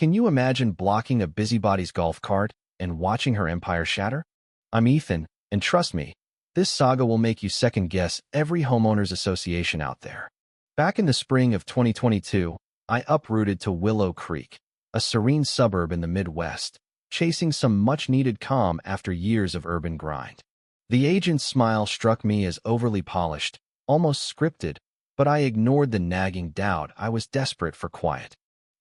Can you imagine blocking a busybody's golf cart and watching her empire shatter? I'm Ethan, and trust me, this saga will make you second-guess every homeowners association out there. Back in the spring of 2022, I uprooted to Willow Creek, a serene suburb in the Midwest, chasing some much-needed calm after years of urban grind. The agent's smile struck me as overly polished, almost scripted, but I ignored the nagging doubt. I was desperate for quiet.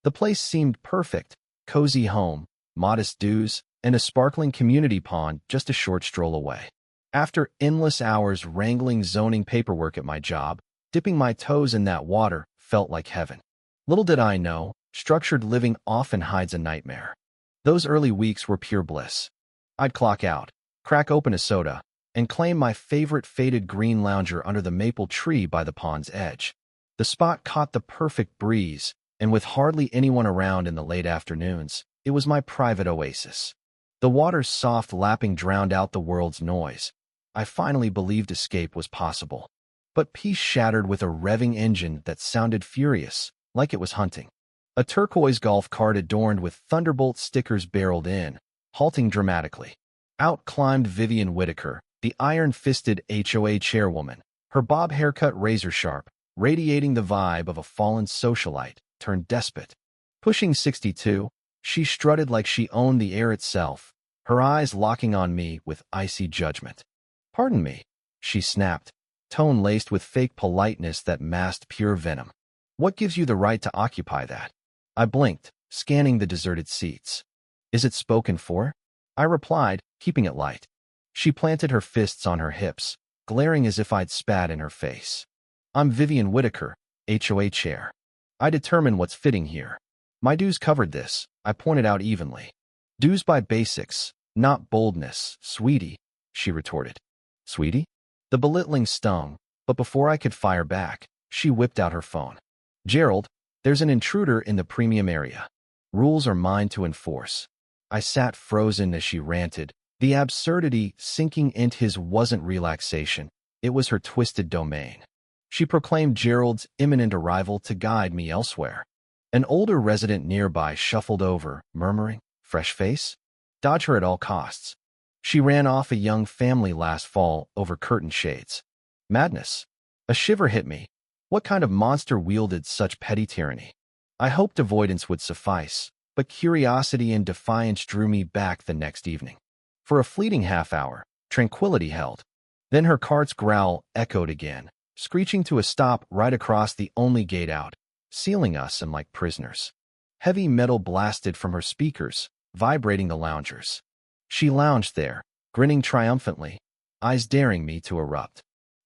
The place seemed perfect: cozy home, modest dues, and a sparkling community pond just a short stroll away. After endless hours wrangling zoning paperwork at my job, dipping my toes in that water felt like heaven. Little did I know, structured living often hides a nightmare. Those early weeks were pure bliss. I'd clock out, crack open a soda, and claim my favorite faded green lounger under the maple tree by the pond's edge. The spot caught the perfect breeze, and with hardly anyone around in the late afternoons, it was my private oasis. The water's soft lapping drowned out the world's noise. I finally believed escape was possible. But peace shattered with a revving engine that sounded furious, like it was hunting. A turquoise golf cart adorned with Thunderbolt stickers barreled in, halting dramatically. Out climbed Vivian Whitaker, the iron-fisted HOA chairwoman, her bob haircut razor-sharp, radiating the vibe of a fallen socialite turned despot. Pushing 62, she strutted like she owned the air itself, her eyes locking on me with icy judgment. "Pardon me," she snapped, tone laced with fake politeness that masked pure venom. "What gives you the right to occupy that?" I blinked, scanning the deserted seats. "Is it spoken for?" I replied, keeping it light. She planted her fists on her hips, glaring as if I'd spat in her face. "I'm Vivian Whitaker, HOA chair. I determine what's fitting here. My dues covered this," I pointed out evenly. "Dues by basics, not boldness, sweetie," she retorted. "Sweetie?" The belittling stung, but before I could fire back, she whipped out her phone. "Gerald, there's an intruder in the premium area. Rules are mine to enforce." I sat frozen as she ranted, the absurdity sinking into his wasn't relaxation, it was her twisted domain. She proclaimed Gerald's imminent arrival to guide me elsewhere. An older resident nearby shuffled over, murmuring, "Fresh face? Dodge her at all costs. She ran off a young family last fall over curtain shades." Madness. A shiver hit me. What kind of monster wielded such petty tyranny? I hoped avoidance would suffice, but curiosity and defiance drew me back the next evening. For a fleeting half hour, tranquility held. Then her cart's growl echoed again, screeching to a stop right across the only gate out, sealing us in like prisoners. Heavy metal blasted from her speakers, vibrating the loungers. She lounged there, grinning triumphantly, eyes daring me to erupt.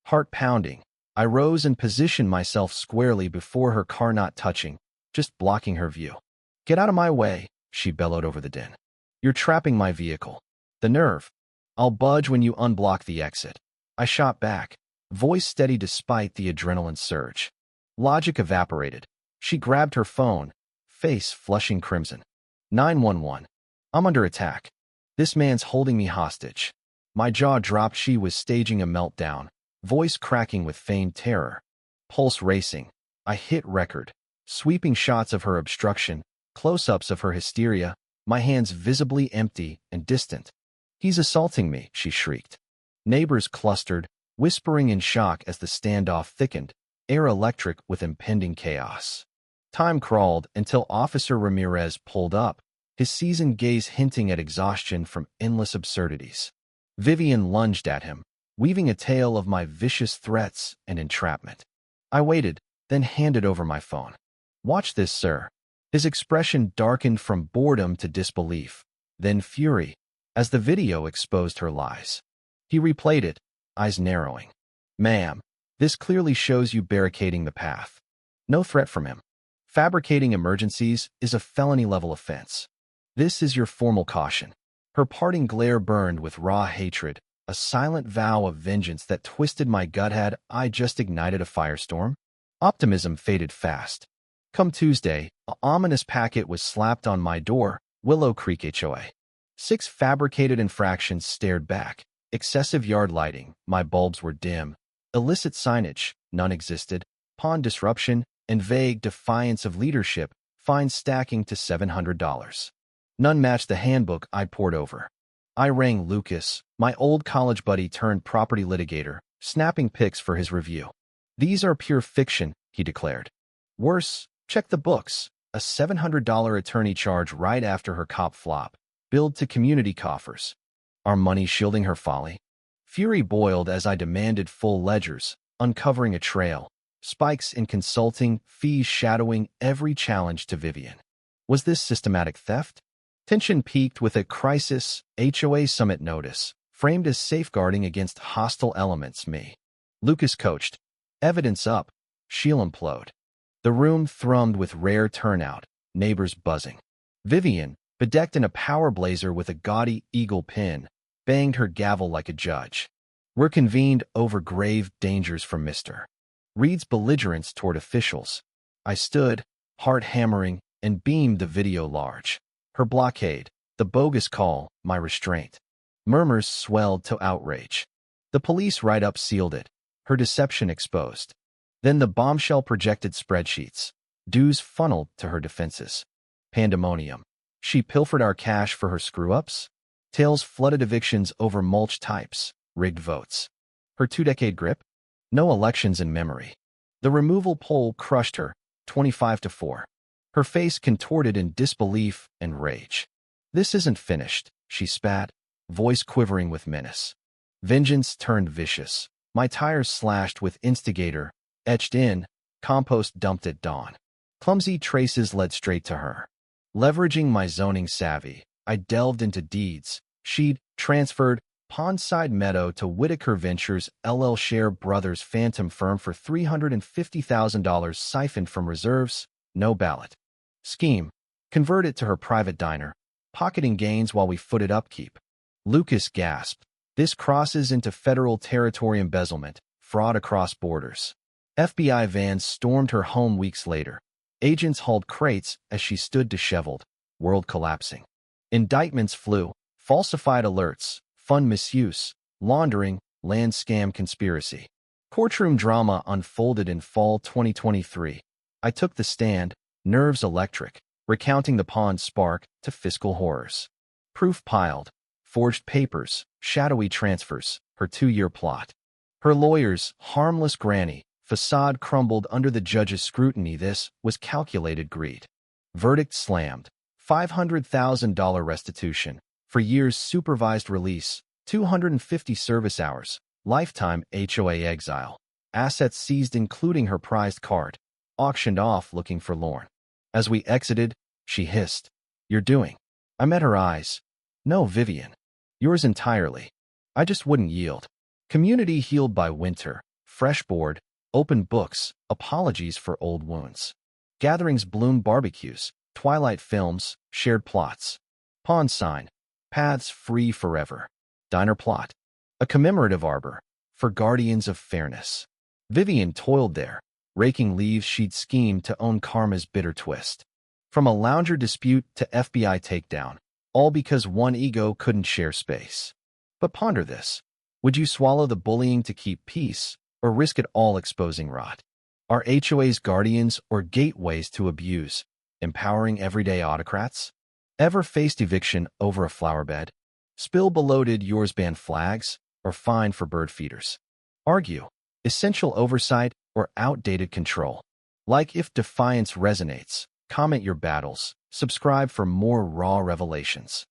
Heart pounding, I rose and positioned myself squarely before her car, not touching, just blocking her view. "Get out of my way," she bellowed over the din. "You're trapping my vehicle." "The nerve. I'll budge when you unblock the exit." I shot back, voice steady despite the adrenaline surge. Logic evaporated. She grabbed her phone, face flushing crimson. 911. "I'm under attack. This man's holding me hostage." My jaw dropped. She was staging a meltdown, voice cracking with feigned terror. Pulse racing. I hit record, sweeping shots of her obstruction, close-ups of her hysteria, my hands visibly empty and distant. "He's assaulting me," she shrieked. Neighbors clustered, whispering in shock as the standoff thickened, air electric with impending chaos. Time crawled until Officer Ramirez pulled up, his seasoned gaze hinting at exhaustion from endless absurdities. Vivian lunged at him, weaving a tale of my vicious threats and entrapment. I waited, then handed over my phone. "Watch this, sir." His expression darkened from boredom to disbelief, then fury, as the video exposed her lies. He replayed it, eyes narrowing. "Ma'am, this clearly shows you barricading the path. No threat from him. Fabricating emergencies is a felony-level offense. This is your formal caution." Her parting glare burned with raw hatred, a silent vow of vengeance that twisted my gut. Had I just ignited a firestorm? Optimism faded fast. Come Tuesday, an ominous packet was slapped on my door, Willow Creek HOA. 6 fabricated infractions stared back. Excessive yard lighting, my bulbs were dim. Illicit signage, none existed. Pond disruption, and vague defiance of leadership, fine stacking to $700. None matched the handbook I pored over. I rang Lucas, my old college buddy turned property litigator, snapping pics for his review. "These are pure fiction," he declared. "Worse, check the books. A $700 attorney charge right after her cop flop, billed to community coffers. Our money shielding her folly?" Fury boiled as I demanded full ledgers, uncovering a trail, spikes in consulting, fees shadowing every challenge to Vivian. Was this systematic theft? Tension peaked with a crisis HOA summit notice, framed as safeguarding against hostile elements me. Lucas coached. "Evidence up. She'll implode." The room thrummed with rare turnout, neighbors buzzing. Vivian, bedecked in a power blazer with a gaudy eagle pin, banged her gavel like a judge. "We're convened over grave dangers from Mr. Reed's belligerence toward officials." I stood, heart hammering, and beamed the video large. Her blockade, the bogus call, my restraint. Murmurs swelled to outrage. The police write-up sealed it, her deception exposed. Then the bombshell projected spreadsheets. Dues funneled to her defenses. Pandemonium. She pilfered our cash for her screw-ups? Tales flooded evictions over mulch types, rigged votes. Her two-decade grip? No elections in memory. The removal poll crushed her, 25-4. Her face contorted in disbelief and rage. "This isn't finished," she spat, voice quivering with menace. Vengeance turned vicious. My tires slashed with instigator, etched in, compost dumped at dawn. Clumsy traces led straight to her. Leveraging my zoning savvy, I delved into deeds. She'd transferred Pondside Meadow to Whitaker Ventures LL Share Brothers Phantom Firm for $350,000 siphoned from reserves, no ballot. Scheme. Convert it to her private diner, pocketing gains while we footed upkeep. Lucas gasped. "This crosses into federal territory embezzlement, fraud across borders." FBI vans stormed her home weeks later. Agents hauled crates as she stood disheveled, world collapsing. Indictments flew, falsified alerts, fund misuse, laundering, land scam conspiracy. Courtroom drama unfolded in fall 2023. I took the stand, nerves electric, recounting the pond spark to fiscal horrors. Proof piled, forged papers, shadowy transfers, her 2-year plot. Her lawyers, harmless granny, facade crumbled under the judge's scrutiny. This was calculated greed. Verdict slammed. $500,000 restitution. For years supervised release. 250 service hours. Lifetime HOA exile. Assets seized including her prized cart. Auctioned off looking forlorn. As we exited, she hissed. "You're doing." I met her eyes. "No, Vivian. Yours entirely." I just wouldn't yield. Community healed by winter. Fresh board. Open books, apologies for old wounds. Gatherings bloom barbecues, twilight films, shared plots. Pond sign, paths free forever. Diner plot, a commemorative arbor, for guardians of fairness. Vivian toiled there, raking leaves she'd schemed to own karma's bitter twist. From a lounger dispute to FBI takedown, all because one ego couldn't share space. But ponder this. Would you swallow the bullying to keep peace? Or risk it all exposing rot? Are HOAs guardians or gateways to abuse, empowering everyday autocrats? Ever faced eviction over a flower bed? Spill beloaded yours ban flags or fine for bird feeders? Argue, essential oversight or outdated control? Like if defiance resonates, comment your battles, subscribe for more raw revelations.